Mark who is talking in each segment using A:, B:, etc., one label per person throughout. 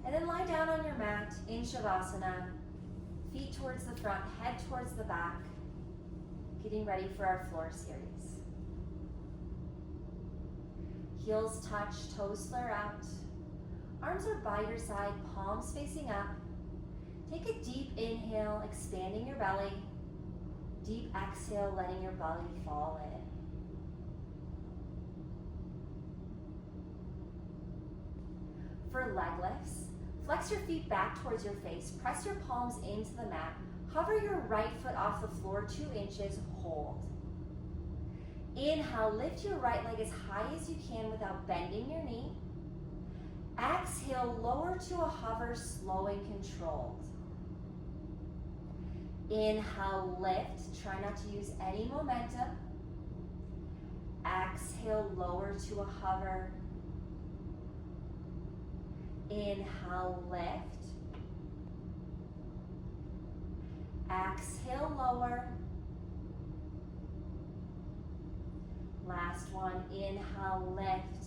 A: And then lie down on your mat in Savasana, feet towards the front, head towards the back, getting ready for our floor series. Heels touch, toes flare out. Arms are by your side, palms facing up. Take a deep inhale, expanding your belly. Deep exhale, letting your belly fall in. For leg lifts, flex your feet back towards your face, press your palms into the mat, hover your right foot off the floor 2 inches, hold. Inhale, lift your right leg as high as you can without bending your knee. Exhale, lower to a hover, slow and controlled. Inhale, lift, try not to use any momentum. Exhale, lower to a hover. Inhale, lift. Exhale, lower. Last one, inhale, lift.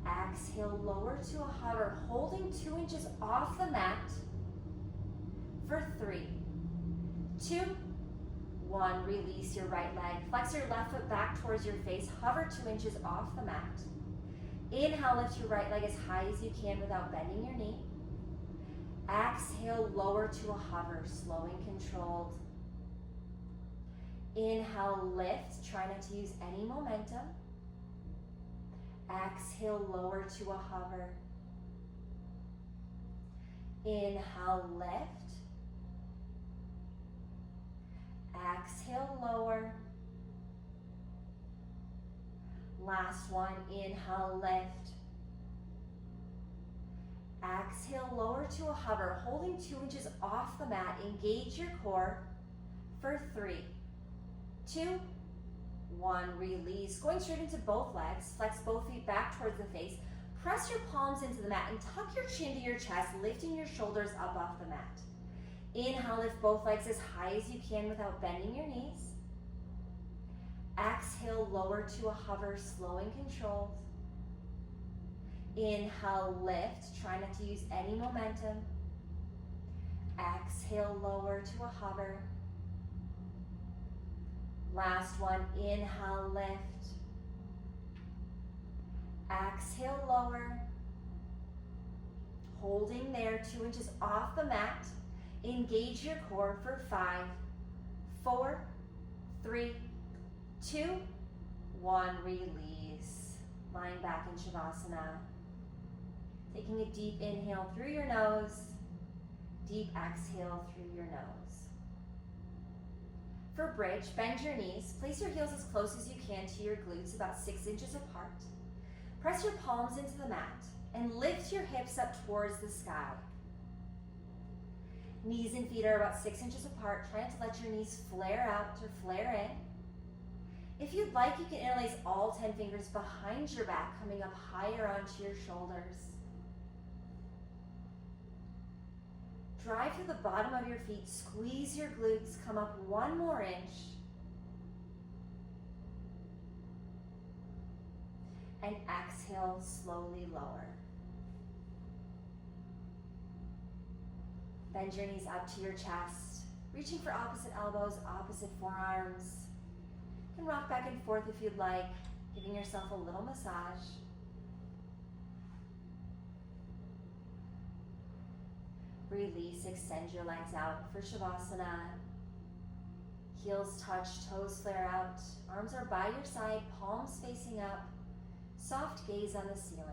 A: Exhale, lower to a hover, holding 2 inches off the mat for 3, 2, 1. Release your right leg. Flex your left foot back towards your face, hover 2 inches off the mat. Inhale, lift your right leg as high as you can without bending your knee. Exhale, lower to a hover, slow and controlled. Inhale, lift, try not to use any momentum. Exhale, lower to a hover. Inhale, lift. Exhale, lower. Last one, inhale, lift. Exhale, lower to a hover, holding 2 inches off the mat. Engage your core for 3, 2, 1. Release. Going straight into both legs. Flex both feet back towards the face. Press your palms into the mat and tuck your chin to your chest, lifting your shoulders up off the mat. Inhale, lift both legs as high as you can without bending your knees. Exhale, lower to a hover, slow and controlled. Inhale, lift. Try not to use any momentum. Exhale, lower to a hover. Last one, inhale, lift. Exhale, lower. Holding there, 2 inches off the mat. Engage your core for 5, 4, 3, 2, 1. Release. Lying back in Savasana. Taking a deep inhale through your nose. Deep exhale through your nose. For bridge, bend your knees. Place your heels as close as you can to your glutes, about 6 inches apart. Press your palms into the mat and lift your hips up towards the sky. Knees and feet are about 6 inches apart. Try not to let your knees flare out or flare in. If you'd like, you can interlace all 10 fingers behind your back, coming up higher onto your shoulders. Drive to the bottom of your feet, squeeze your glutes, come up 1 more inch. And exhale, slowly lower. Bend your knees up to your chest, reaching for opposite elbows, opposite forearms. You can rock back and forth if you'd like, giving yourself a little massage. Release, extend your legs out for Savasana. Heels touch, toes flare out. Arms are by your side, palms facing up. Soft gaze on the ceiling.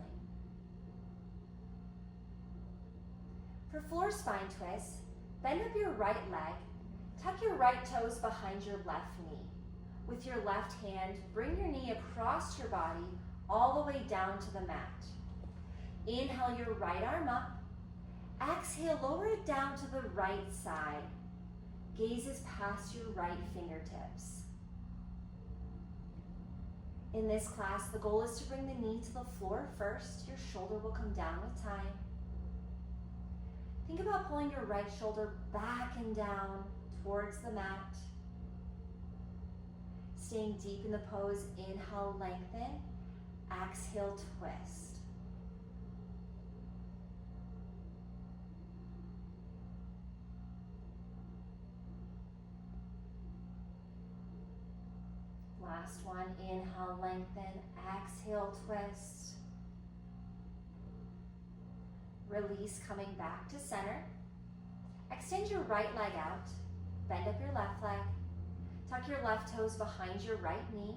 A: For floor spine twist, bend up your right leg. Tuck your right toes behind your left knee. With your left hand, bring your knee across your body all the way down to the mat. Inhale your right arm up. Exhale, lower it down to the right side. Gazes past your right fingertips. In this class, the goal is to bring the knee to the floor first. Your shoulder will come down with time. Think about pulling your right shoulder back and down towards the mat. Staying deep in the pose, inhale, lengthen. Exhale, twist. last one. Inhale, lengthen. Exhale, twist. Release, coming back to center. Extend your right leg out. Bend up your left leg. Tuck your left toes behind your right knee.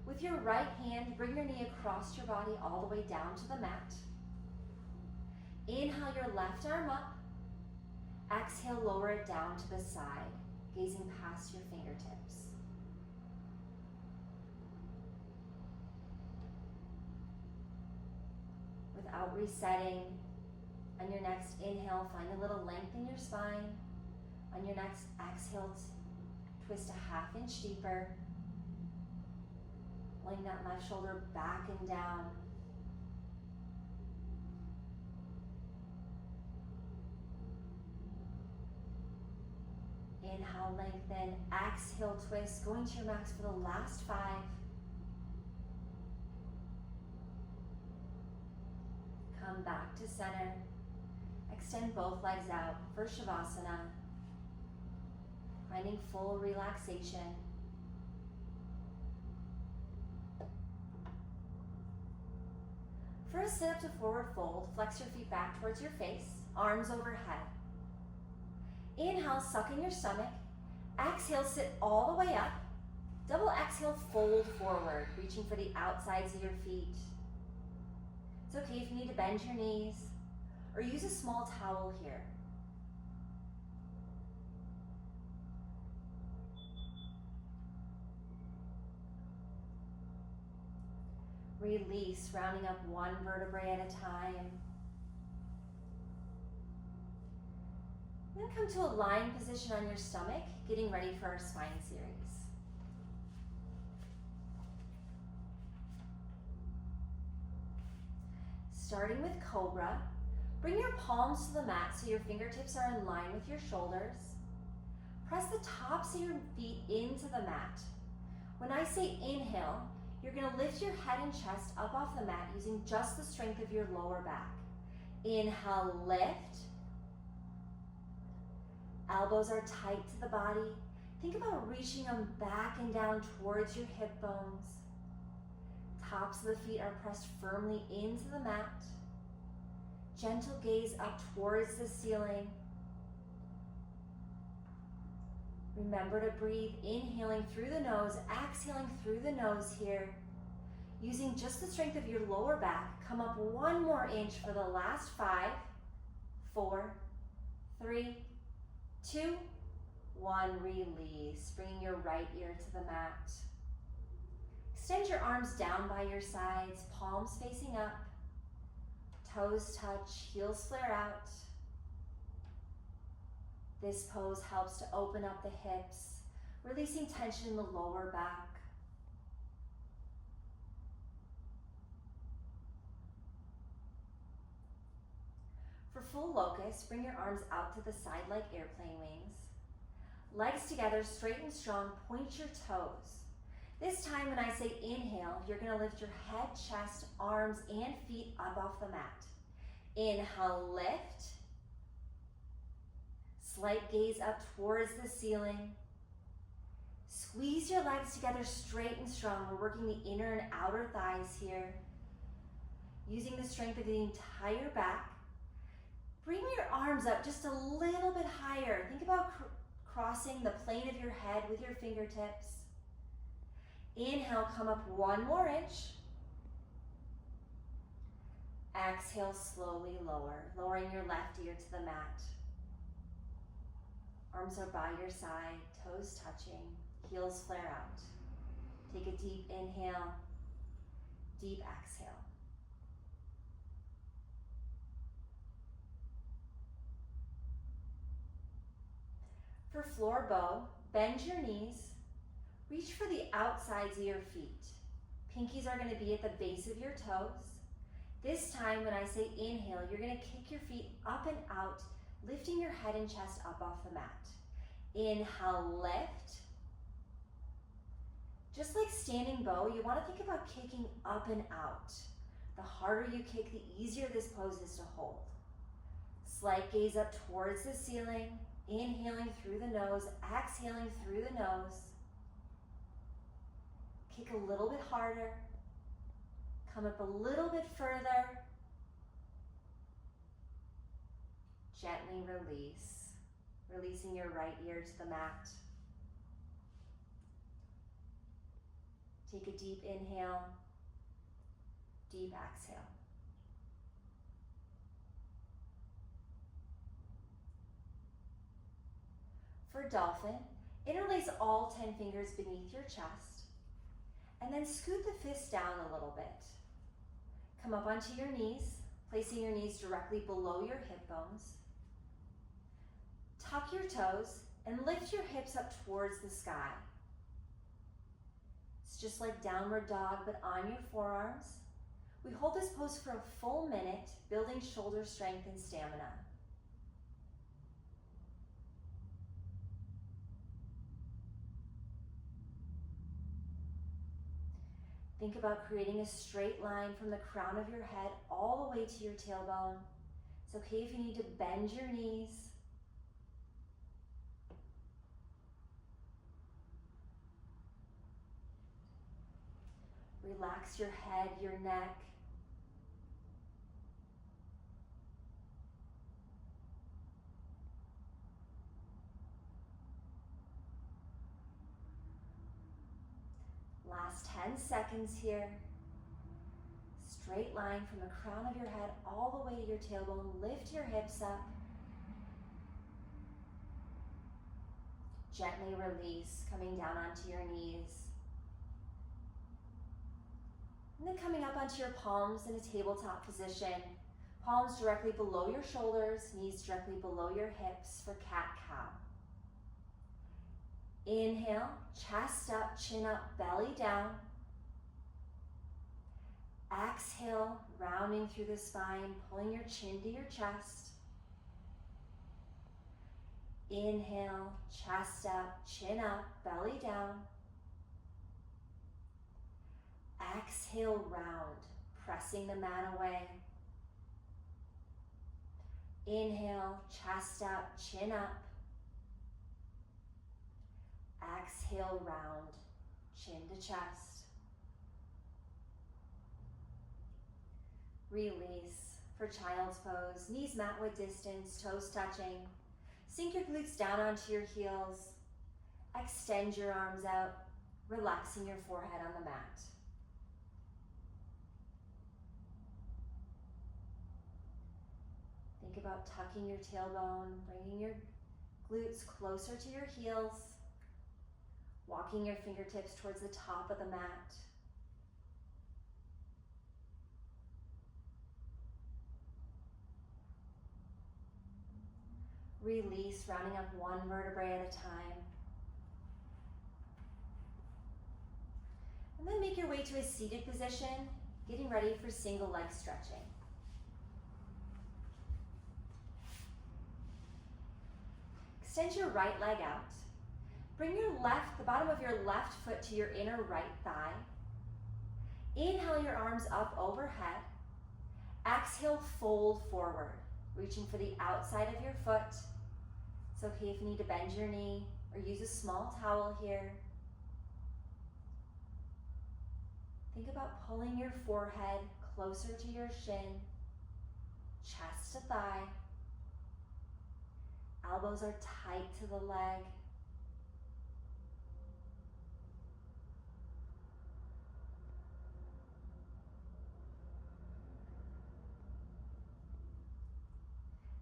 A: With your right hand, bring your knee across your body all the way down to the mat. Inhale your left arm up. Exhale, lower it down to the side, gazing past your fingertips. Without resetting, on your next inhale, find a little length in your spine. On your next exhale, twist a ½ inch deeper. Laying that left shoulder back and down. Inhale, lengthen. Exhale, twist. Going to your max for the last 5. Come back to center. Extend both legs out for Savasana. Finding full relaxation. For a sit up to forward fold, flex your feet back towards your face, arms overhead. Inhale, suck in your stomach. Exhale, sit all the way up. Double exhale, fold forward, reaching for the outsides of your feet. It's okay if you need to bend your knees or use a small towel here. Release, rounding up one vertebrae at a time. Then come to a lying position on your stomach, getting ready for our spine series. Starting with Cobra, bring your palms to the mat so your fingertips are in line with your shoulders. Press the tops of your feet into the mat. When I say inhale, you're going to lift your head and chest up off the mat using just the strength of your lower back. Inhale, lift. Elbows are tight to the body. Think about reaching them back and down towards your hip bones. Tops of the feet are pressed firmly into the mat. Gentle gaze up towards the ceiling. Remember to breathe, inhaling through the nose, exhaling through the nose here. Using just the strength of your lower back, come up 1 more inch for the last 5, 4, 3, 2, 1. Release, bringing your right ear to the mat. Extend your arms down by your sides, palms facing up. Toes touch, heels flare out. This pose helps to open up the hips, releasing tension in the lower back. For full locust, bring your arms out to the side like airplane wings. Legs together, straight and strong, point your toes. This time when I say inhale, you're going to lift your head, chest, arms, and feet up off the mat. Inhale, lift. Slight gaze up towards the ceiling. Squeeze your legs together straight and strong. We're working the inner and outer thighs here. Using the strength of the entire back. Bring your arms up just a little bit higher. Think about crossing the plane of your head with your fingertips. Inhale, come up 1 more inch. Exhale, slowly lower, lowering your left ear to the mat. Arms are by your side, toes touching, heels flare out. Take a deep inhale, deep exhale. For floor bow, bend your knees, reach for the outsides of your feet. Pinkies are going to be at the base of your toes. This time when I say inhale, you're going to kick your feet up and out, lifting your head and chest up off the mat. Inhale, lift. Just like standing bow, you want to think about kicking up and out. The harder you kick, the easier this pose is to hold. Slight gaze up towards the ceiling, inhaling through the nose, exhaling through the nose. Kick a little bit harder. Come up a little bit further. Gently release, releasing your right ear to the mat. Take a deep inhale, deep exhale. For dolphin, interlace all 10 fingers beneath your chest, and then scoot the fists down a little bit. Come up onto your knees, placing your knees directly below your hip bones. Tuck your toes and lift your hips up towards the sky. It's just like downward dog, but on your forearms. We hold this pose for a full minute, building shoulder strength and stamina. Think about creating a straight line from the crown of your head all the way to your tailbone. It's okay if you need to bend your knees. Relax your head, your neck. Last 10 seconds here. Straight line from the crown of your head all the way to your tailbone. Lift your hips up. Gently release, coming down onto your knees. And then coming up onto your palms in a tabletop position. Palms directly below your shoulders, knees directly below your hips for cat-cow. Inhale, chest up, chin up, belly down. Exhale, rounding through the spine, pulling your chin to your chest. Inhale, chest up, chin up, belly down. Exhale, round, pressing the mat away. Inhale, chest up, chin up. Exhale, round, chin to chest. Release for child's pose. Knees mat width distance, toes touching. Sink your glutes down onto your heels. Extend your arms out, relaxing your forehead on the mat. Think about tucking your tailbone, bringing your glutes closer to your heels, walking your fingertips towards the top of the mat. Release, rounding up one vertebrae at a time. And then make your way to a seated position, getting ready for single leg stretching. Extend your right leg out. Bring the bottom of your left foot to your inner right thigh. Inhale your arms up overhead. Exhale, fold forward, reaching for the outside of your foot. It's okay if you need to bend your knee or use a small towel here. Think about pulling your forehead closer to your shin, chest to thigh. Elbows are tight to the leg.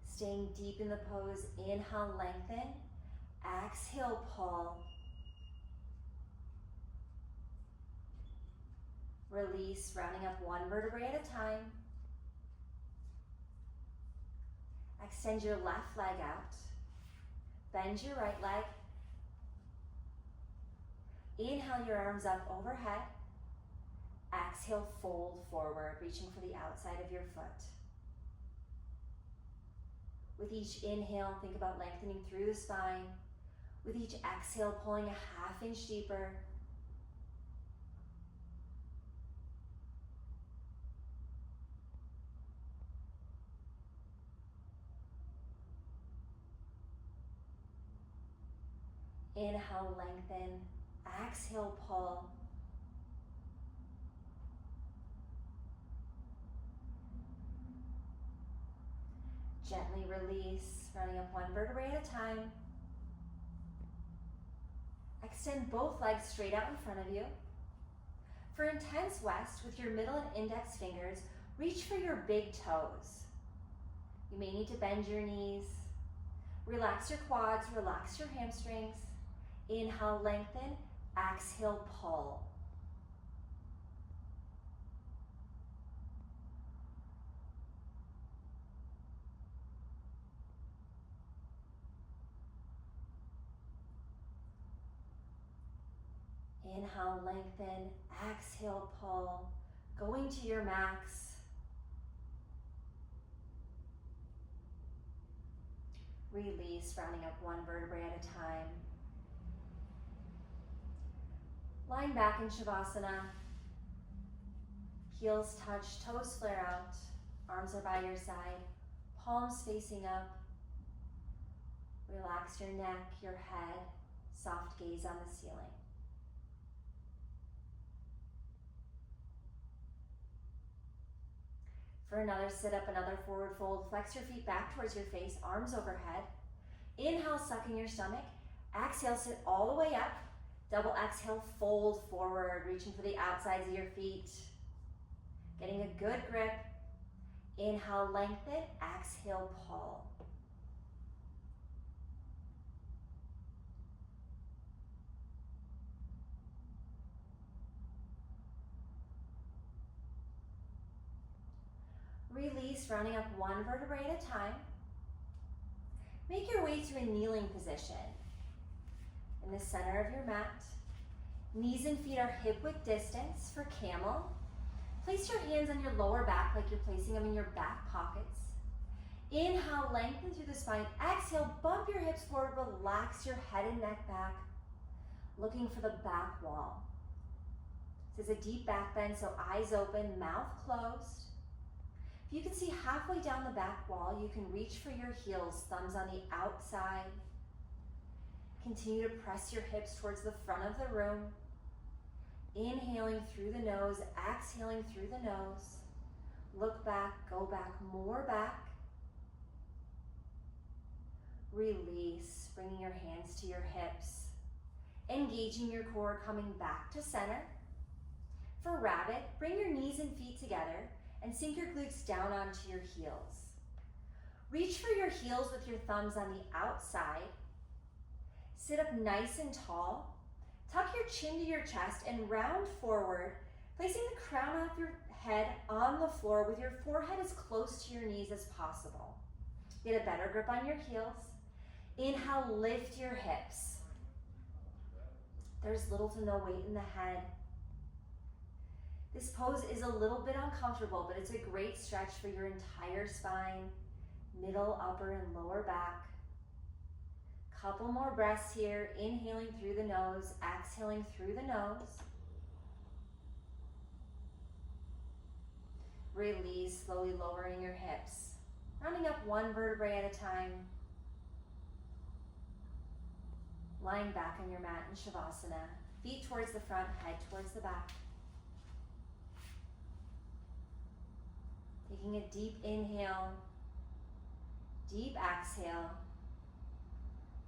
A: Staying deep in the pose, inhale, lengthen. Exhale, pull. Release, rounding up one vertebrae at a time. Extend your left leg out. Bend your right leg. Inhale your arms up overhead. Exhale, fold forward, reaching for the outside of your foot. With each inhale, think about lengthening through the spine. With each exhale, pulling a half inch deeper. Inhale, lengthen. Exhale, pull. Gently release, running up one vertebrae at a time. Extend both legs straight out in front of you. For intense west, with your middle and index fingers, reach for your big toes. You may need to bend your knees. Relax your quads, relax your hamstrings. Inhale, lengthen. Exhale, pull. Inhale, lengthen. Exhale, pull. Going to your max. Release, rounding up one vertebrae at a time. Lying back in Savasana. Heels touch, toes flare out. Arms are by your side. Palms facing up. Relax your neck, your head. Soft gaze on the ceiling. For another sit up, another forward fold. Flex your feet back towards your face, arms overhead. Inhale, suck in your stomach. Exhale, sit all the way up. Double exhale, fold forward, reaching for the outsides of your feet. Getting a good grip. Inhale, lengthen. Exhale, pull. Release, rounding up one vertebrae at a time. Make your way to a kneeling position. In the center of your mat, knees and feet are hip-width distance for camel. Place your hands on your lower back like you're placing them in your back pockets. Inhale, lengthen through the spine. Exhale, bump your hips forward, relax your head and neck back, looking for the back wall. This is a deep back bend, so eyes open, mouth closed. If you can see halfway down the back wall, you can reach for your heels, thumbs on the outside. Continue to press your hips towards the front of the room. Inhaling through the nose, exhaling through the nose. Look back, go back, more back. Release, bringing your hands to your hips. Engaging your core, coming back to center. For rabbit, bring your knees and feet together and sink your glutes down onto your heels. Reach for your heels with your thumbs on the outside. Sit up nice and tall. Tuck your chin to your chest and round forward, placing the crown of your head on the floor with your forehead as close to your knees as possible. Get a better grip on your heels. Inhale, lift your hips. There's little to no weight in the head. This pose is a little bit uncomfortable, but it's a great stretch for your entire spine, middle, upper, and lower back. Couple more breaths here, inhaling through the nose, exhaling through the nose. Release, slowly lowering your hips, rounding up one vertebrae at a time. Lying back on your mat in Savasana, feet towards the front, head towards the back. Taking a deep inhale, deep exhale,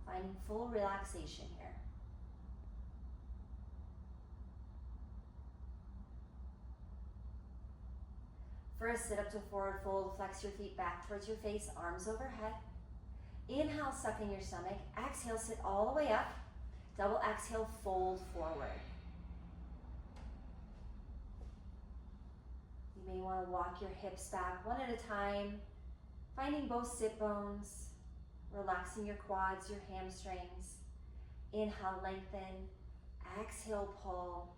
A: finding full relaxation here. For a sit up to forward fold, flex your feet back towards your face, arms overhead. Inhale, suck in your stomach. Exhale, sit all the way up. Double exhale, fold forward. You may want to walk your hips back one at a time, finding both sit bones, relaxing your quads, your hamstrings. Inhale, lengthen. Exhale, pull.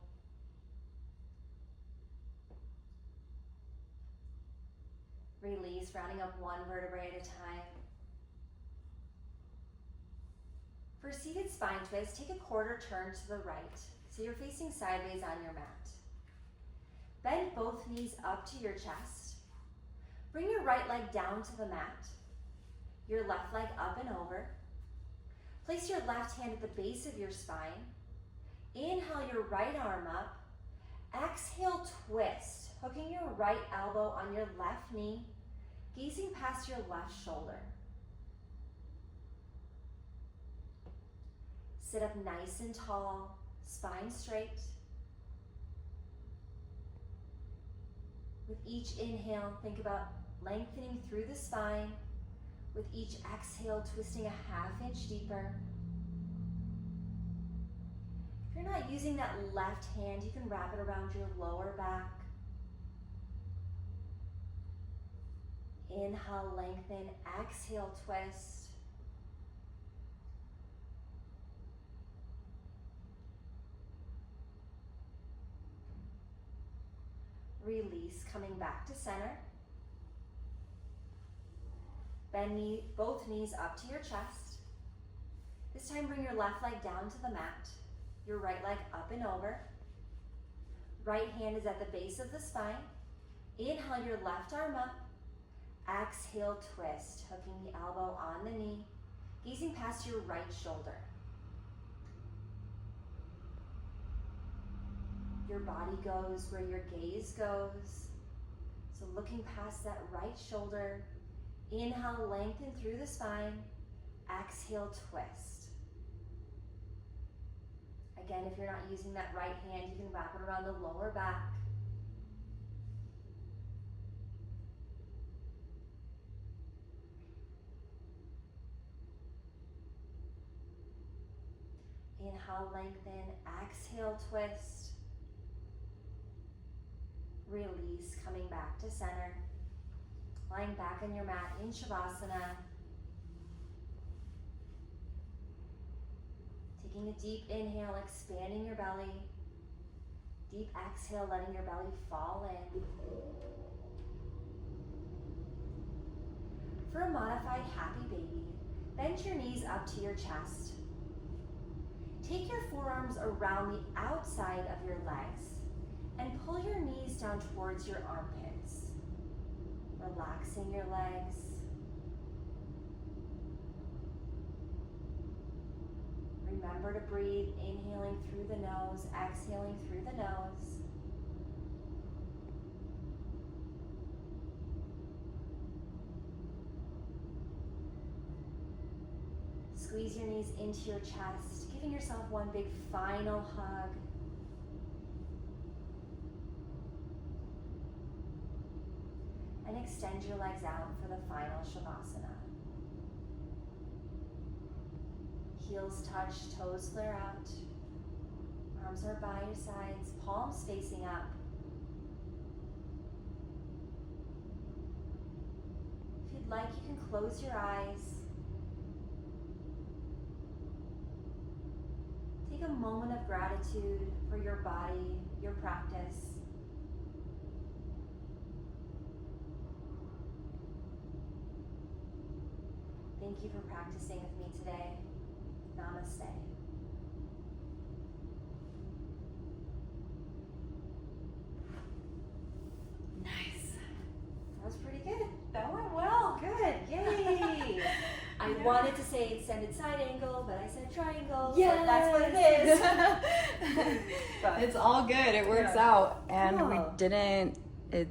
A: Release, rounding up one vertebrae at a time. For seated spine twist, take a quarter turn to the right, so you're facing sideways on your mat. Bend both knees up to your chest. Bring your right leg down to the mat, your left leg up and over. Place your left hand at the base of your spine. Inhale your right arm up. Exhale, twist, hooking your right elbow on your left knee. gazing past your left shoulder. Sit up nice and tall, spine straight. With each inhale, think about lengthening through the spine. With each exhale, twisting a ½ inch deeper. If you're not using that left hand, you can wrap it around your lower back. Inhale, lengthen. Exhale, twist. Release, coming back to center. Bend both knees up to your chest. This time bring your left leg down to the mat. Your right leg up and over. Right hand is at the base of the spine. Inhale your left arm up. Exhale, twist, hooking the elbow on the knee, gazing past your right shoulder. Your body goes where your gaze goes. So looking past that right shoulder. Inhale, lengthen through the spine. Exhale, twist. Again, if you're not using that right hand, you can wrap it around the lower back. Inhale, lengthen. Exhale, twist. Release, coming back to center. Lying back on your mat in Savasana. Taking a deep inhale, expanding your belly. Deep exhale, letting your belly fall in. For a modified happy baby, bend your knees up to your chest. Take your forearms around the outside of your legs and pull your knees down towards your armpits. Relaxing your legs. Remember to breathe, inhaling through the nose, exhaling through the nose. Squeeze your knees into your chest, giving yourself one big final hug. And extend your legs out for the final Savasana. Heels touch, toes flare out. Arms are by your sides, palms facing up. If you'd like, you can close your eyes. Take a moment of gratitude for your body, your practice. Thank you for practicing with me today. Namaste.
B: Nice.
A: That was pretty good. That went well. Good. Yay. I wanted to say extended side angle, but I said triangle.
B: Yes.
A: So that's what it is. But
B: It's all good. It works out. And we
A: Cool.
B: didn't, it